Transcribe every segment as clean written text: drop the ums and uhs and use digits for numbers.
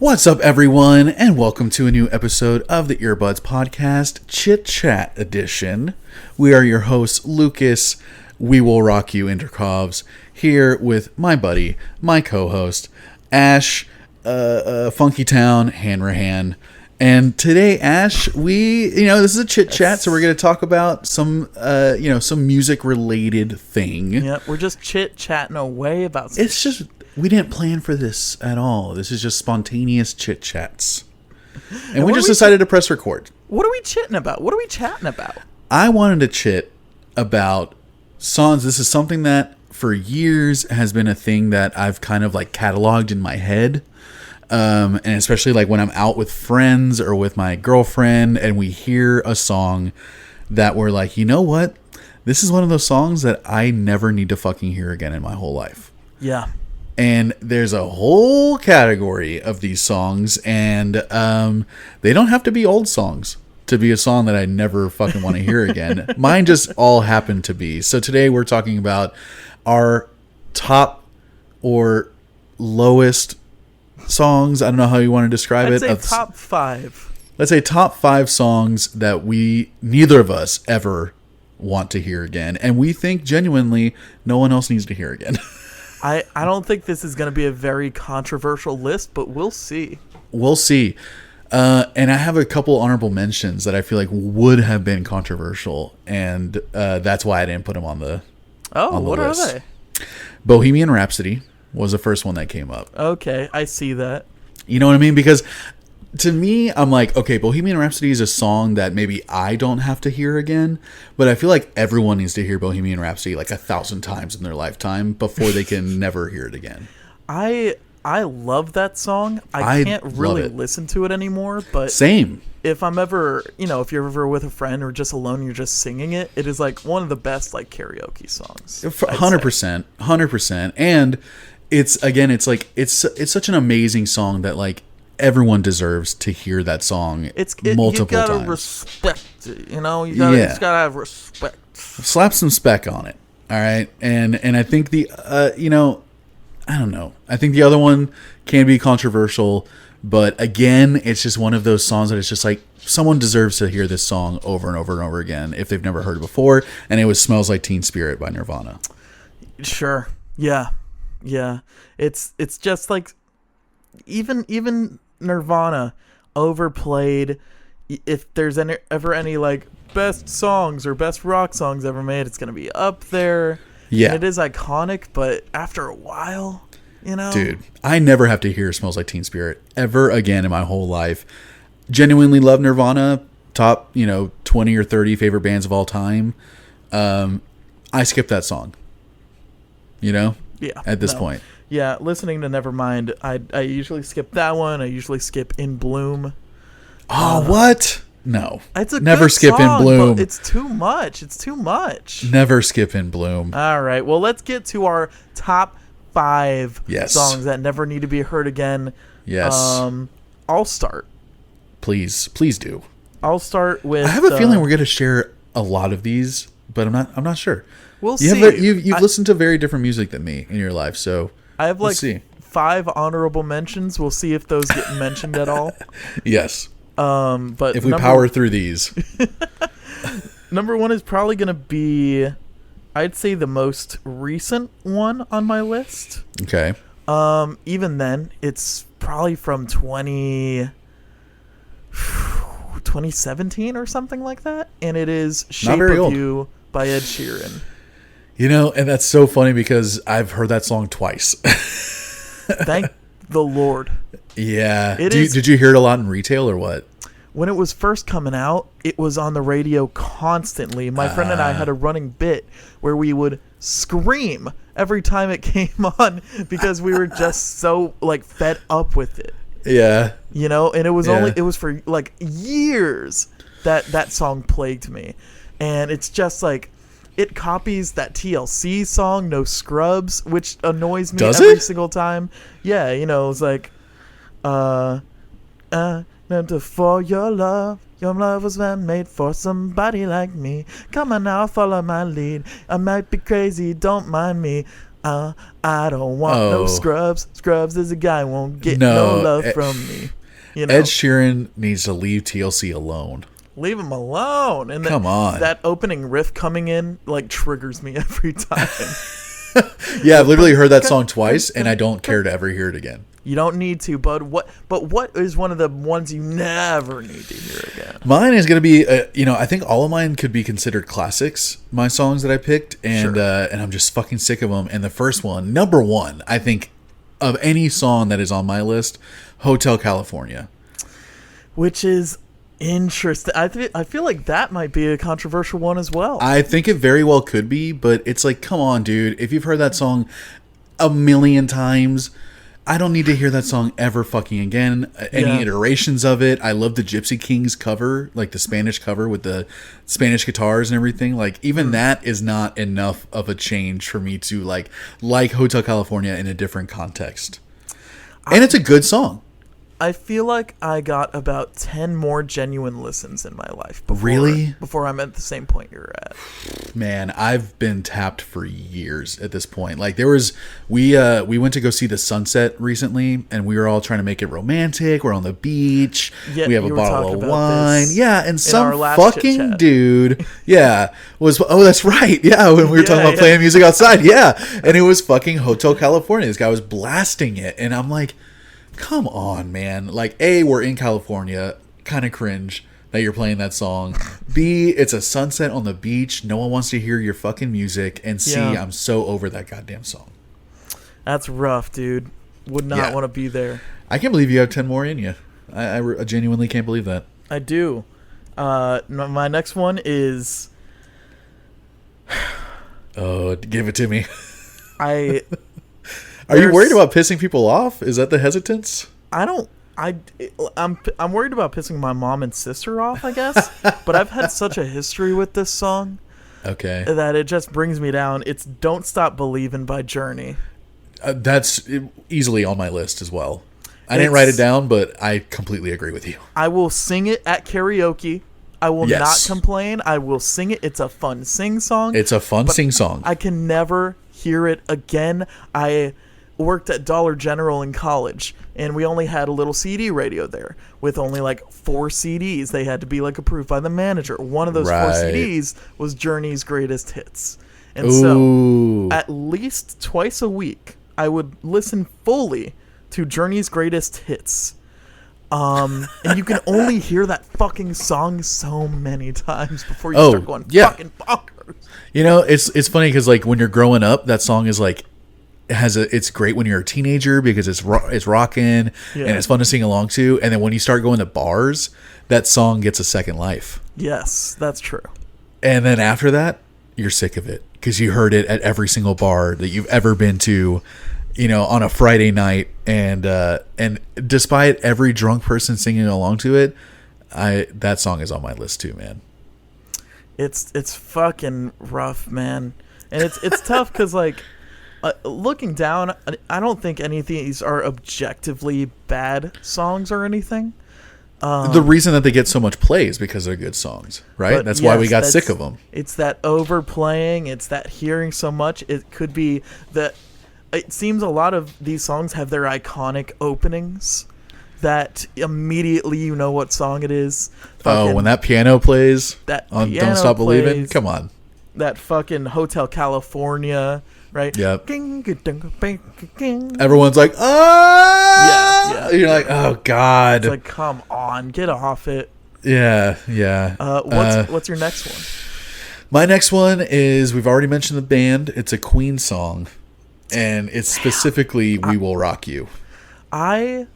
What's up, everyone, and welcome to a new episode of the Earbuds Podcast, Chit Chat Edition. We are your hosts, Lucas, We Will Rock You Intercovs, here with my buddy, my co-host, Ash, Funky Town, Hanrahan. And today, Ash, this is a chit chat, so we're going to talk about some music-related thing. Yep, we're just chit-chatting away about some we didn't plan for this at all. This is just spontaneous chit chats. And we just decided to press record. What are we chitting about? What are we chatting about? I wanted to chit about songs. This is something that for years has been a thing that I've kind of like cataloged in my head. And especially like when I'm out with friends or with my girlfriend and we hear a song that we're like, you know what? This is one of those songs that I never need to fucking hear again in my whole life. Yeah. And there's a whole category of these songs, and they don't have to be old songs to be a song that I never fucking want to hear again. Mine just all happen to be. So today we're talking about our top or lowest songs. I don't know how you want to describe it. Let's say top five. Let's say top 5 songs that neither of us ever want to hear again. And we think genuinely no one else needs to hear again. I don't think this is going to be a very controversial list, but we'll see. We'll see. And I have a couple honorable mentions that I feel like would have been controversial, and that's why I didn't put them on the what list. are they? Bohemian Rhapsody was the first one that came up. Okay, I see that. You know what I mean? Because to me, I'm like, okay, Bohemian Rhapsody is a song that maybe I don't have to hear again, but I feel like everyone needs to hear Bohemian Rhapsody like 1,000 times in their lifetime before they can never hear it again. I love that song. I can't really listen to it anymore, but same. If I'm ever, if you're ever with a friend or just alone, you're just singing it, it is like one of the best like karaoke songs. 100%. And it's such an amazing song that like everyone deserves to hear that song multiple times. You gotta respect it, you just gotta have respect. Slap some spec on it, all right? And I think I don't know. I think the other one can be controversial, but again, it's just one of those songs that it's just like someone deserves to hear this song over and over and over again if they've never heard it before, and it was Smells Like Teen Spirit by Nirvana. Sure. Yeah. It's just like even Nirvana, Overplayed, if there's ever any like best songs or best rock songs ever made, it's gonna be up there. Yeah, and it is iconic, but after a while, dude, I never have to hear Smells Like Teen Spirit ever again in my whole life. Genuinely love Nirvana, top 20 or 30 favorite bands of all time. I skip that song, at this point. Yeah, listening to Nevermind, I usually skip that one. I usually skip In Bloom. Oh, what? No. It's a never good skip song, In Bloom. But it's too much. Never skip In Bloom. All right. Well, let's get to our top 5 songs that never need to be heard again. Yes. I'll start. Please do. I'll start with. I have a feeling we're going to share a lot of these, but I'm not sure. We'll see. You've listened to very different music than me in your life, so I have 5 honorable mentions. We'll see if those get mentioned at all. Yes. But if we power through these, number 1 is probably going to be, I'd say, the most recent one on my list. Okay. Even then, it's probably from 2017 or something like that, and it is "Shape of You" by Ed Sheeran. And that's so funny because I've heard that song twice. Thank the Lord. Yeah. Did you hear it a lot in retail or what? When it was first coming out, it was on the radio constantly. My friend and I had a running bit where we would scream every time it came on because we were just so like fed up with it. Yeah. And it was for like years that song plagued me. And it's just like, it copies that TLC song, No Scrubs, which annoys me every single time. Yeah, it's like, meant for your love was made for somebody like me. Come on now, follow my lead. I might be crazy, don't mind me. I don't want no Oh. scrubs. Scrubs is a guy who won't get no love from me. You know, Ed Sheeran needs to leave TLC alone. leave him alone. And Come on. that opening riff coming in like triggers me every time. Yeah, I've literally heard that song twice, and I don't care to ever hear it again. You don't need to, bud. What is one of the ones you never need to hear again? Mine is going to be, I think all of mine could be considered classics, my songs that I picked, and and I'm just fucking sick of them. And the first one, number one, I think, of any song that is on my list, Hotel California. Which is interesting. I feel like that might be a controversial one as well. I think it very well could be, but it's like, come on, dude. If you've heard that song a million times, I don't need to hear that song ever fucking again. Any iterations of it. I love the Gypsy Kings cover, like the Spanish cover with the Spanish guitars and everything. Like, even that is not enough of a change for me to like Hotel California in a different context. And it's a good song. I feel like I got about 10 more genuine listens in my life. Before I'm at the same point you're at. Man, I've been tapped for years at this point. Like, we went to go see the sunset recently, and we were all trying to make it romantic. We're on the beach. Yeah, we have a bottle of wine. Yeah, and some our fucking dude, that's right. Yeah, when we were talking about playing music outside. Yeah, and it was fucking Hotel California. This guy was blasting it, and I'm like, come on, man. Like, A, we're in California. Kind of cringe that you're playing that song. B, it's a sunset on the beach. No one wants to hear your fucking music. And C, I'm so over that goddamn song. That's rough, dude. Would not want to be there. I can't believe you have 10 more in you. I genuinely can't believe that. I do. My next one is... Oh, give it to me. Are you worried about pissing people off? Is that the hesitance? I'm worried about pissing my mom and sister off, I guess. But I've had such a history with this song. Okay. That it just brings me down. It's Don't Stop Believin' by Journey. That's easily on my list as well. I didn't write it down, but I completely agree with you. I will sing it at karaoke. I will not complain. I will sing it. It's a fun sing song. It's a fun sing song. I can never hear it again. I worked at Dollar General in college, and we only had a little CD radio there with only like 4 CDs. They had to be like approved by the manager. One of those 4 CDs was Journey's Greatest Hits. And so at least twice a week, I would listen fully to Journey's Greatest Hits. And you can only hear that fucking song so many times before you start going fucking bonkers. You know, it's funny because like when you're growing up, that song is like it's great when you're a teenager because it's rocking and it's fun to sing along to. And then when you start going to bars, that song gets a second life. Yes, that's true. And then after that, you're sick of it because you heard it at every single bar that you've ever been to, you know, on a Friday night. And despite every drunk person singing along to it, that song is on my list too, man. It's fucking rough, man. And it's tough because like, looking down, I don't think any of these are objectively bad songs or anything. The reason that they get so much play is because they're good songs, right? That's why we got sick of them. It's that overplaying. It's that hearing so much. It could be that it seems a lot of these songs have their iconic openings that immediately you know what song it is. When that piano plays on Don't Stop Believin', come on. That fucking Hotel California... Right. Yep. Everyone's like, "Oh!" Yeah. You're like, "Oh God!" It's like, come on, get off it. Yeah. What's your next one? My next one is we've already mentioned the band. It's a Queen song, and it's specifically "We Will Rock You." I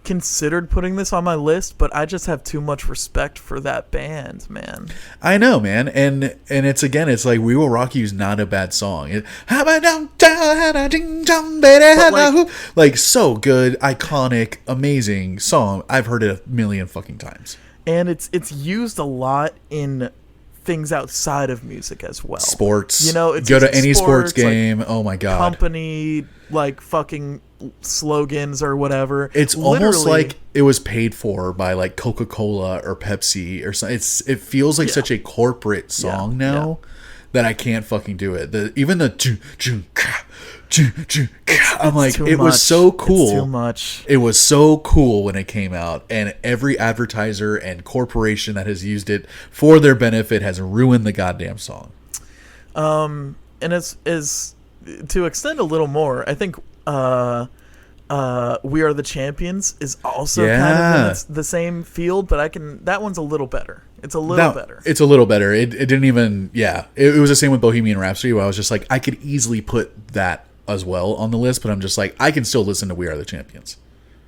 considered putting this on my list, but I just have too much respect for that band, man. I know, man, and it's like "We Will Rock You" is not a bad song. Like so good, iconic, amazing song. I've heard it a million fucking times, and it's used a lot in things outside of music as well. Sports, you know, go to any sports game. Like, oh my God, company like fucking slogans or whatever. It's almost like it was paid for by like Coca-Cola or Pepsi or something. It feels like such a corporate song now that I can't fucking do it. Even the I'm like, it was so cool. It's too much. It was so cool when it came out, and every advertiser and corporation that has used it for their benefit has ruined the goddamn song. And as to extend a little more, I think We Are the Champions is also kind of in the same field, but that one's a little better. It's a little better. It's a little better. It didn't even, it was the same with Bohemian Rhapsody, where I was just like, I could easily put that as well on the list, but I'm just like, I can still listen to We Are the Champions.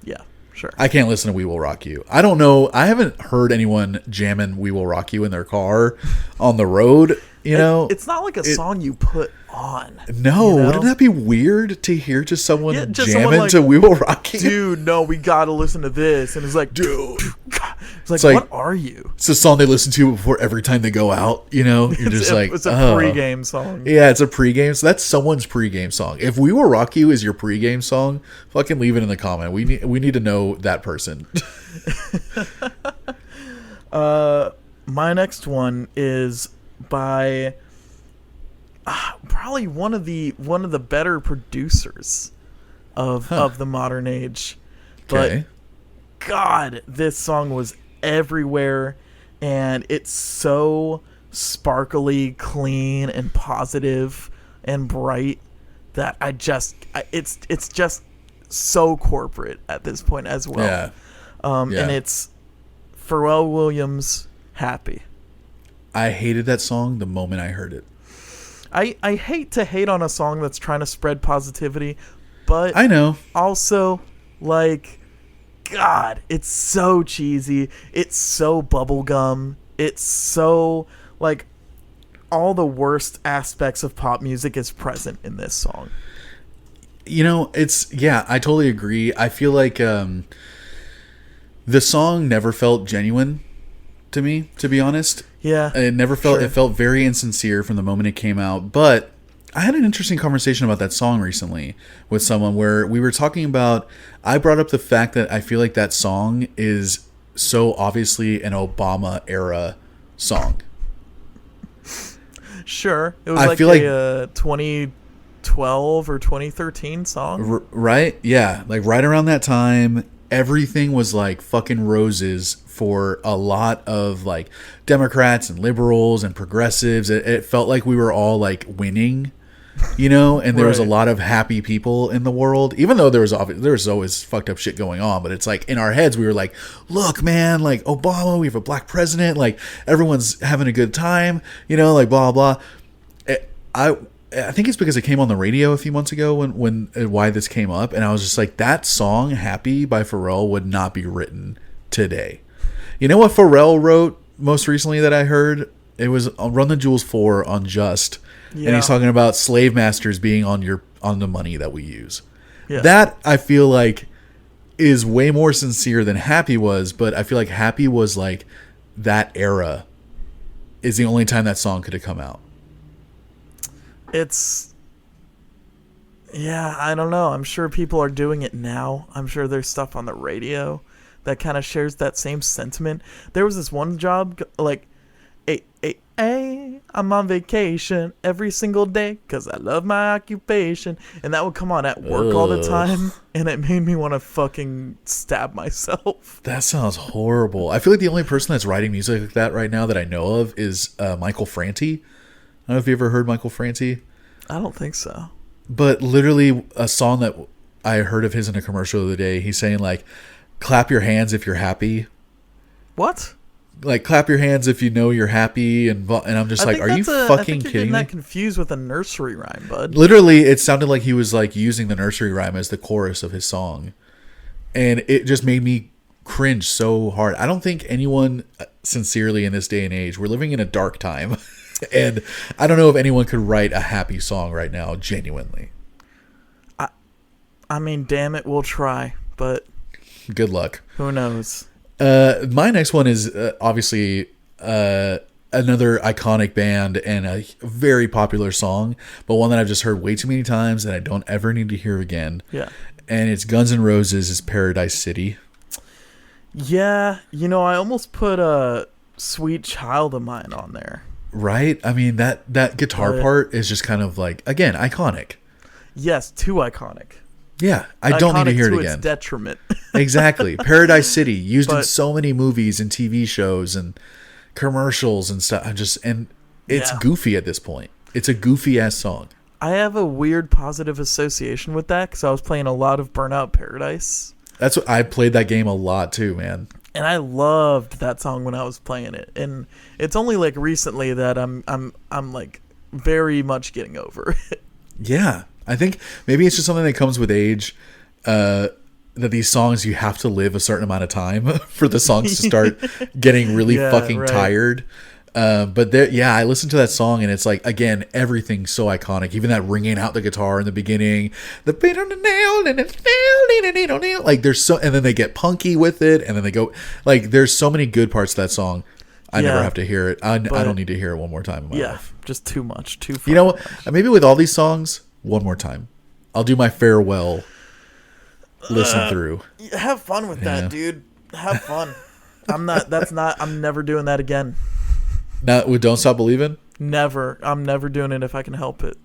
Yeah, sure. I can't listen to We Will Rock You. I don't know. I haven't heard anyone jamming We Will Rock You in their car on the road. It's not like a song you put on. No, wouldn't that be weird to hear just someone jamming someone to We Will Rock You? Dude, no, we gotta listen to this. And it's like, dude, it's like, what are you? It's a song they listen to before every time they go out. You're just like, it's a pregame song. Yeah, it's a pregame. So that's someone's pregame song. If We Will Rock You is your pregame song, fucking leave it in the comment. We need to know that person. My next one is by probably one of the better producers of the modern age. Okay. But God, this song was everywhere, and it's so sparkly, clean, and positive and bright that it's just so corporate at this point as well. Yeah. And it's Pharrell Williams' Happy. I hated that song the moment I heard it. I hate to hate on a song that's trying to spread positivity, but I know. Also, like, God, it's so cheesy. It's so bubblegum. It's so, like, all the worst aspects of pop music is present in this song. I totally agree. I feel like the song never felt genuine to me, to be honest. Yeah. It never felt, It felt very insincere from the moment it came out. But I had an interesting conversation about that song recently with someone where we were talking about, I brought up the fact that I feel like that song is so obviously an Obama era song. Sure. It was I feel like a 2012 or 2013 song. Right? Yeah. Like right around that time, everything was like fucking roses for a lot of like Democrats and liberals and progressives. It felt like we were all like winning, and there was a lot of happy people in the world, even though there was always fucked up shit going on. But it's like in our heads, we were like, look, man, like Obama, we have a black president, like everyone's having a good time, like blah, blah. I think it's because it came on the radio a few months ago when why this came up, and I was just like, that song "Happy" by Pharrell would not be written today. You know what Pharrell wrote most recently that I heard? It was "Run the Jewels 4" on Just, and he's talking about slave masters being on the money that we use. Yeah. That I feel like is way more sincere than "Happy" was, but I feel like "Happy" was like that era is the only time that song could have come out. I don't know. I'm sure people are doing it now. I'm sure there's stuff on the radio that kind of shares that same sentiment. There was this one job, like, I'm on vacation every single day because I love my occupation. And that would come on at work all the time, and it made me want to fucking stab myself. That sounds horrible. I feel like the only person that's writing music like that right now that I know of is Michael Franti. I don't know if you ever heard Michael Franti. I don't think so. But literally a song that I heard of his in a commercial the other day, he's saying like, clap your hands if you're happy. What? Like, clap your hands if you know you're happy. And I'm just like, are you fucking kidding me? That confused with a nursery rhyme, bud. Literally, it sounded like he was like using the nursery rhyme as the chorus of his song. And it just made me cringe so hard. I don't think anyone sincerely in this day and age, we're living in a dark time. And I don't know if anyone could write a happy song right now, genuinely. I mean, damn it, we'll try, but good luck. Who knows? My next one is obviously another iconic band and a very popular song, but one that I've just heard way too many times and I don't ever need to hear again. Yeah. And it's Guns N' Roses' Paradise City. Yeah, I almost put a Sweet Child of Mine on there. Right? I mean, that guitar But- part is just kind of like, again, iconic. Yes, too iconic. Yeah, I don't need to Iconic hear it to again. its detriment. Exactly. Paradise City, used in But- so many movies and TV shows and commercials and stuff. And it's Yeah. goofy at this point. It's a goofy ass song. I have a weird positive association with that because I was playing a lot of Burnout Paradise, That's what I played that game a lot too, man. and I loved that song when I was playing it. And it's only like recently that I'm like very much getting over it. Yeah. I think maybe it's just something that comes with age. That these songs, you have to live a certain amount of time for the songs to start getting really Yeah, fucking right. tired. But there, yeah, I listened to that song and it's like, again, everything's so iconic. Even that ringing out the guitar in the beginning, the beat on the nail, and the nail, like there's so, and then they get punky with it, and then they go, like there's so many good parts to that song. I never Yeah. have to hear it. I But- don't need to hear it one more time in my Yeah, life. just too much, too. You know, fucking maybe with all these songs, one more time. I'll do my farewell listen through. much. Have fun with Yeah. that, dude. Have fun. I'm never doing that again. Now, with Don't Stop Believing? Never. I'm never doing it if I can help it.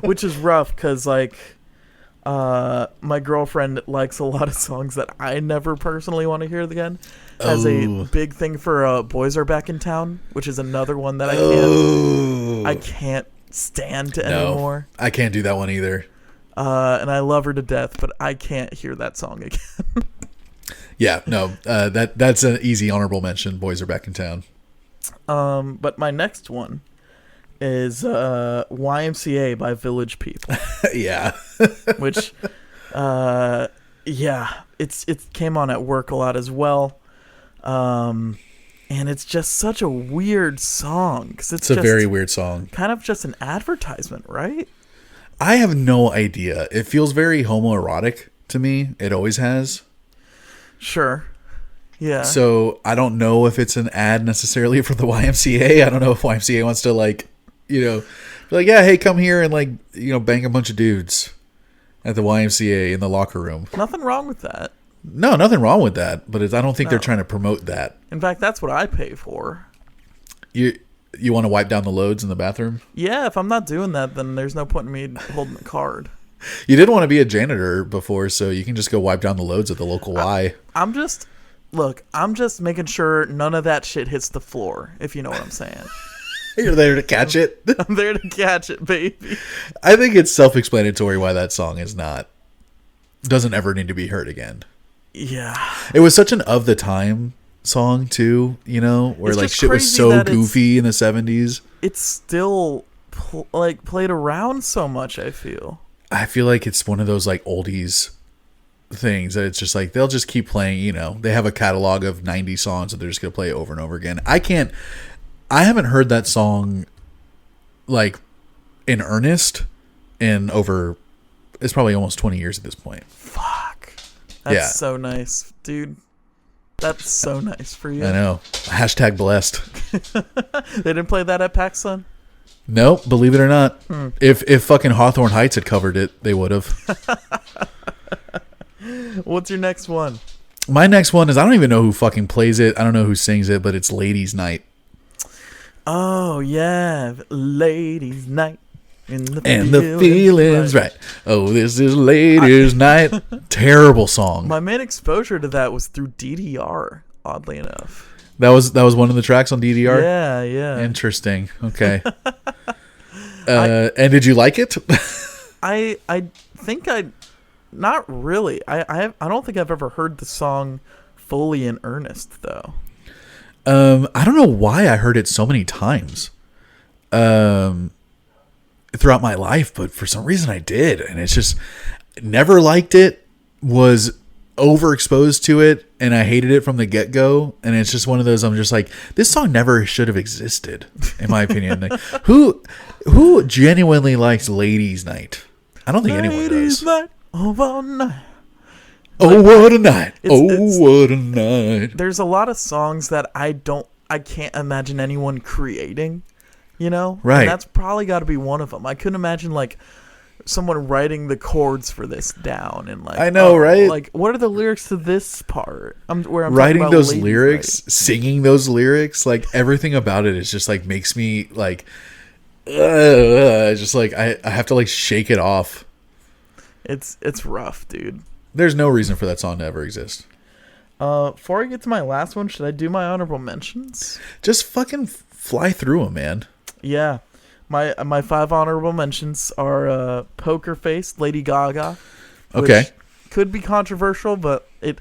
Which is rough because, like, my girlfriend likes a lot of songs that I never personally want to hear again. Has a Oh. big thing for Boys Are Back in Town, which is another one that I can't stand anymore. I can't do that one either. And I love her to death, but I can't hear that song again. Yeah, no, that's an easy honorable mention. Boys Are Back in Town. But my next one is YMCA by Village People. Yeah. Which it came on at work a lot as well, and it's just such a weird song because It's a very weird song. kind of just an advertisement, right? I have no idea. It feels very homoerotic to me. It always has. Sure. Yeah. So I don't know if it's an ad necessarily for the YMCA. I don't know if YMCA wants to be like, yeah, hey, come here and bang a bunch of dudes at the YMCA in the locker room. Nothing wrong with that. No, nothing wrong with that. But I don't think they're No. trying to promote that. In fact, that's what I pay for. You want to wipe down the loads in the bathroom? Yeah, if I'm not doing that, then there's no point in me holding the card. You did want to be a janitor before, so you can just go wipe down the loads at the local Y. I'm just making sure none of that shit hits the floor, if you know what I'm saying. You're there to catch it. I'm there to catch it, baby. I think it's self-explanatory why that song doesn't ever need to be heard again. Yeah. It was such an of the time song too, where It's like just shit was crazy so that it's- goofy in the 70s. It's still played around so much, I feel. I feel like it's one of those like oldies things that it's just like they'll just keep playing, they have a catalog of 90 songs that they're just going to play over and over again. I haven't heard that song like in earnest in over, it's probably almost 20 years at this point. Fuck. That's Yeah. so nice, dude. That's so nice for you. I know. Hashtag blessed. They didn't play that at PAX Sun? Nope, believe it or not. If fucking Hawthorne Heights had covered it, they would have. What's your next one? My next one is, I don't even know who fucking plays it. I don't know who sings it, but it's Ladies Night. Oh, yeah. Ladies' Night. And the feelings right. Oh, this is Ladies Night. Terrible song. My main exposure to that was through DDR, oddly enough. That was one of the tracks on DDR? Yeah, yeah. Interesting. Okay. And did you like it? I think not really. I don't think I've ever heard the song fully in earnest though. I don't know why I heard it so many times throughout my life, but for some reason I did, and it's just never liked it, was overexposed to it, and I hated it from the get-go, and it's just one of those, I'm just like, this song never should have existed, in my opinion. Like, who genuinely likes Ladies Night? I don't think anyone Ladies' does. Night, oh, all night. Oh, what a night. It's- What a night. There's a lot of songs that I can't imagine anyone creating, Right. And that's probably got to be one of them. I couldn't imagine like someone writing the chords for this down and like I know, right? Like, what are the lyrics to this part? Where I'm writing talking about those ladies' lyrics, night. singing those lyrics, like everything about it is just like makes me like, just like I have to like shake it off. It's rough, dude. There's no reason for that song to ever exist. Before I get to my last one, should I do my honorable mentions? Just fucking fly through them, man. Yeah. My 5 honorable mentions are Poker Face, Lady Gaga. Okay. Could be controversial, but it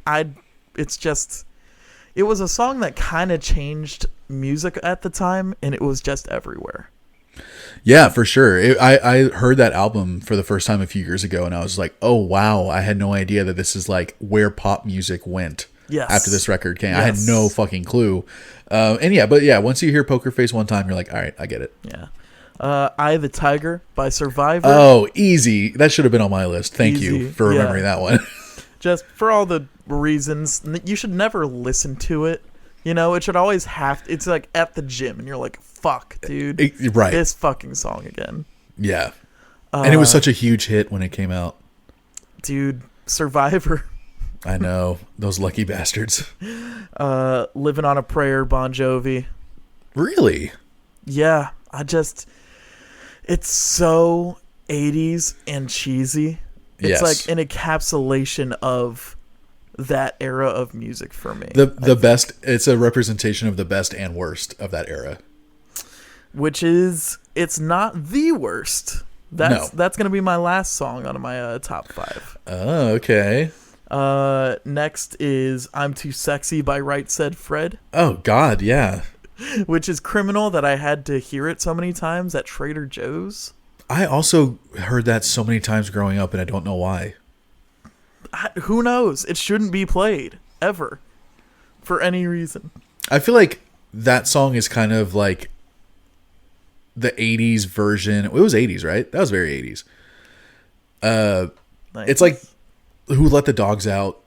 was a song that kind of changed music at the time, and it was just everywhere. Yeah, for sure. I heard that album for the first time a few years ago, and I was like, oh, wow, I had no idea that this is like where pop music went after this record came. Yes. I had no fucking clue. Once you hear Poker Face one time, you're like, all right, I get it. Yeah. Eye the Tiger by Survivor. Oh, easy. That should have been on my list. Thank you for remembering that one. Just for all the reasons. You should never listen to it. You know, it should always it's like at the gym, and you're like, fuck, dude. Right. This fucking song again. Yeah. And it was such a huge hit when it came out. Dude, Survivor. I know. Those lucky bastards. Living on a Prayer, Bon Jovi. Really? Yeah. It's so 80s and cheesy. It's like an encapsulation of that era of music for me. The best, it's a representation of the best and worst of that era. Which is, it's not the worst. That's going to be my last song on my top 5. Oh, okay. Next is I'm Too Sexy by Right Said Fred. Oh, God, yeah. Which is criminal that I had to hear it so many times at Trader Joe's. I also heard that so many times growing up, and I don't know why. Who knows? It shouldn't be played, ever, for any reason. I feel like that song is kind of like the 80s version. It was 80s, right? That was very 80s. Nice. It's like Who Let the Dogs Out.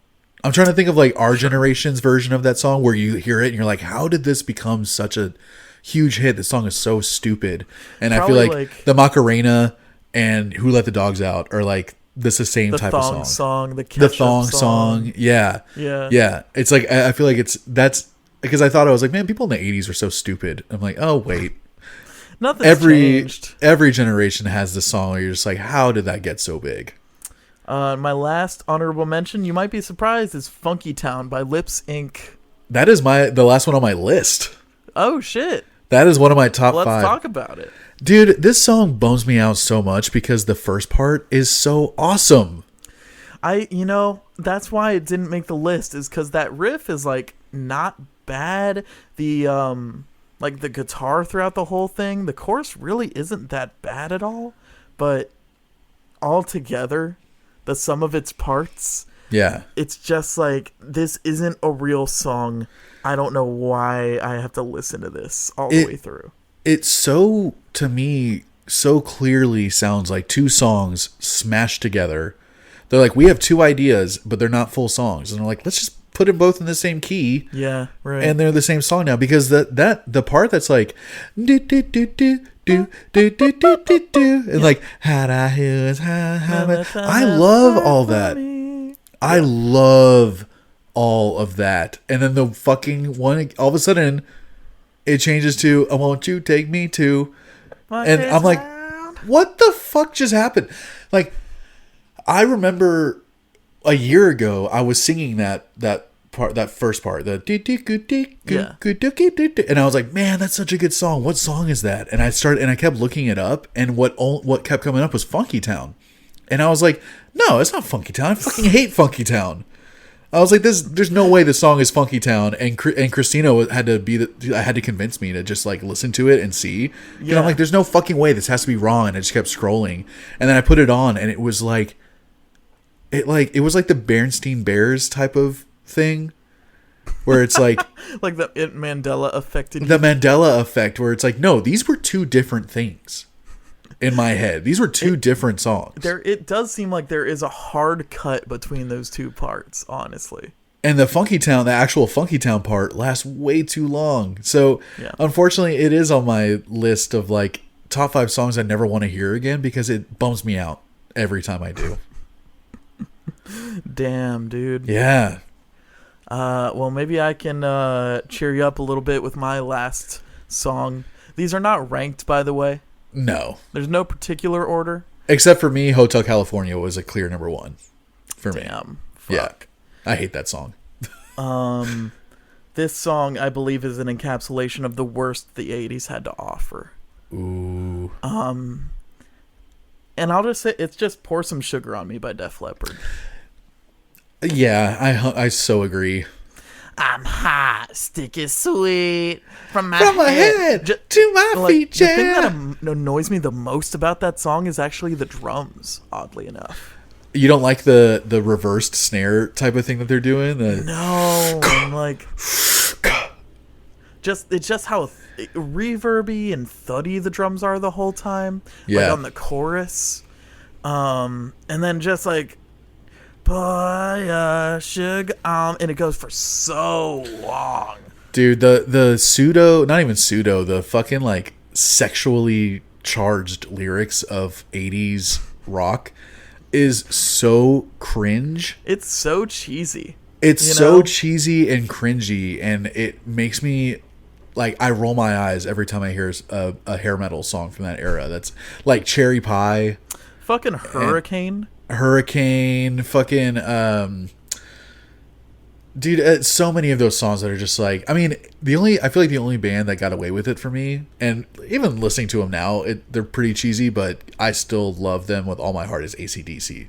I'm trying to think of like our generation's version of that song where you hear it and you're like, how did this become such a huge hit? This song is so stupid. And probably I feel like the Macarena and Who Let the Dogs Out are like the same type of song. The thong song. Yeah. It's like, I feel like that's because I thought I was like, man, people in the 80s were so stupid. I'm like, oh, wait. Nothing's changed. Every generation has this song where you're just like, how did that get so big? My last honorable mention, you might be surprised, is Funky Town by Lips Inc. That is the last one on my list. Oh, shit. That is one of my top 5. Let's talk about it. Dude, this song bums me out so much because the first part is so awesome. That's why it didn't make the list, is because that riff is like not bad. The like the guitar throughout the whole thing, the chorus really isn't that bad at all, but all together, the sum of its parts, it's just like, this isn't a real song. I don't know why I have to listen to this all the way through. It's so, to me, so clearly sounds like 2 songs smashed together. They're like, we have 2 ideas, but they're not full songs. And they're like, let's just put them both in the same key. Yeah, right. And they're the same song now, because the part that's like do do do do do do do do do do, and like I love all that. I love all of that. And then the fucking one, all of a sudden it changes to I Want You Take Me To, and I'm like, what the fuck just happened? Like, I remember a year ago I was singing that part, that first part, the and I was like, man, that's such a good song. What song is that? And I kept looking it up, and what kept coming up was Funky Town. And I was like, no, it's not Funky Town. I fucking hate Funky Town. I was like, there's no way the song is Funky Town. And Christina had to convince me to just like listen to it and see. And I'm like, there's no fucking way this has to be wrong. And I just kept scrolling, and then I put it on, and it was like, it was like the Bernstein Bears type of thing, where it's like like the Mandela affected you. The Mandela effect, where it's like, no, these were 2 different things in my head. These were 2 different songs. It does seem like there is a hard cut between those 2 parts, honestly. And the actual Funky Town part lasts way too long. So unfortunately, it is on my list of like top 5 songs I never want to hear again, because it bums me out every time I do. Damn, dude. Yeah. Well, maybe I can cheer you up a little bit with my last song. These are not ranked, by the way. No. There's no particular order. Except for me, Hotel California was a clear number one for me. Damn. Yeah. Fuck. I hate that song. This song, I believe, is an encapsulation of the worst the 80s had to offer. Ooh. And I'll just say, it's just Pour Some Sugar on Me by Def Leppard. Yeah, I so agree. I'm hot, sticky sweet, from my head to my feet, yeah. The thing that annoys me the most about that song is actually the drums, oddly enough. You don't like the reversed snare type of thing that they're doing? No, I'm like... It's just how reverby and thuddy the drums are the whole time. Yeah. Like on the chorus. And then just like... Pour sugar on... And it goes for so long. Dude, the pseudo... Not even pseudo. The fucking like sexually charged lyrics of 80s rock is so cringe. It's so cheesy. It's so cheesy and cringy, and it makes me like I roll my eyes every time I hear a hair metal song from that era. That's like Cherry Pie, fucking Hurricane, fucking dude. So many of those songs that are just like, I mean, I feel like the only band that got away with it for me, and even listening to them now, they're pretty cheesy, but I still love them with all my heart, is AC/DC.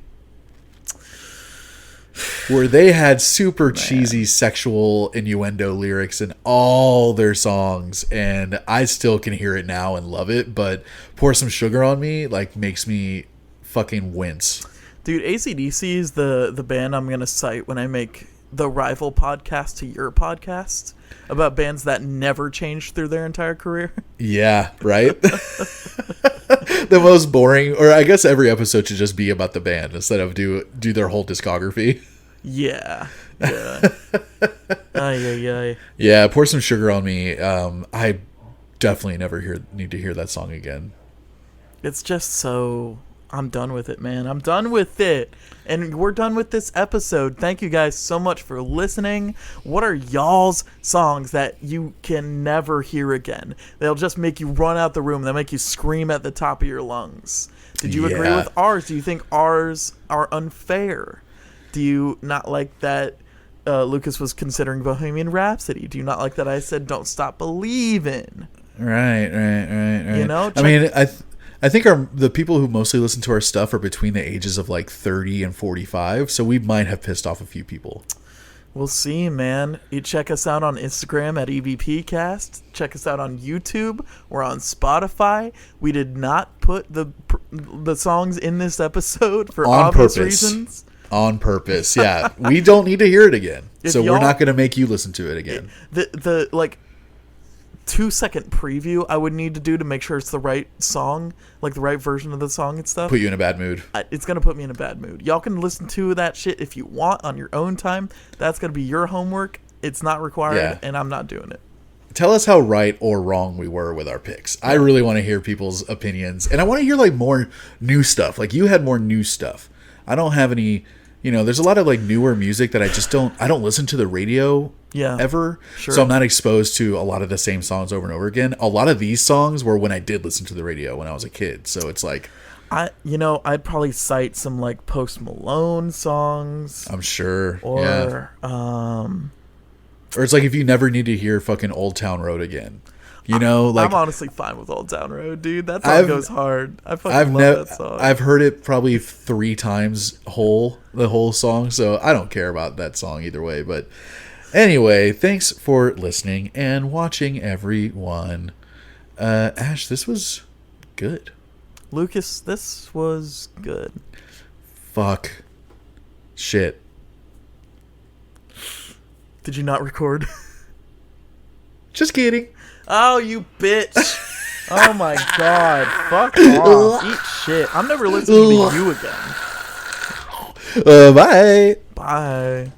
Where they had super cheesy sexual innuendo lyrics in all their songs, and I still can hear it now and love it, but Pour Some Sugar on Me like makes me fucking wince. Dude, AC/DC is the band I'm going to cite when I make the rival podcast to your podcast about bands that never changed through their entire career. Yeah, right? The most boring, or I guess every episode should just be about the band instead of do their whole discography. Yeah. Ay. Yeah, Pour Some Sugar on Me. I definitely never need to hear that song again. It's just so... I'm done with it, man. I'm done with it. And we're done with this episode. Thank you guys so much for listening. What are y'all's songs that you can never hear again? They'll just make you run out the room. They'll make you scream at the top of your lungs. Did you agree with ours? Do you think ours are unfair? Do you not like that Lucas was considering Bohemian Rhapsody? Do you not like that I said Don't Stop Believin'? Right. You know? I mean, I think the people who mostly listen to our stuff are between the ages of like 30 and 45, so we might have pissed off a few people. We'll see, man. You check us out on Instagram at EVPcast. Check us out on YouTube. We're on Spotify. We did not put the songs in this episode for obvious reasons. On purpose, yeah. We don't need to hear it again, so we're not going to make you listen to it again. The like 2-second preview I would need to do to make sure it's the right song, like the right version of the song and stuff. Put you in a bad mood. It's going to put me in a bad mood. Y'all can listen to that shit if you want on your own time. That's going to be your homework. It's not required, and I'm not doing it. Tell us how right or wrong we were with our picks. I really want to hear people's opinions, and I want to hear like more new stuff. Like you had more new stuff. I don't have any, there's a lot of like newer music that I don't listen to the radio ever. Sure. So I'm not exposed to a lot of the same songs over and over again. A lot of these songs were when I did listen to the radio when I was a kid. So it's like, I'd probably cite some like Post Malone songs. I'm sure. Or, or it's like if you never need to hear fucking Old Town Road again. Like I'm honestly fine with Old Town Road, dude. That song goes hard. I fucking love that song. I've heard it probably 3 times the whole song, so I don't care about that song either way. But anyway, thanks for listening and watching, everyone. Ash, this was good. Lucas, this was good. Fuck. Shit. Did you not record? Just kidding. Oh, you bitch. Oh my god. Fuck off. Eat shit. I'm never listening to you again. Bye. Bye.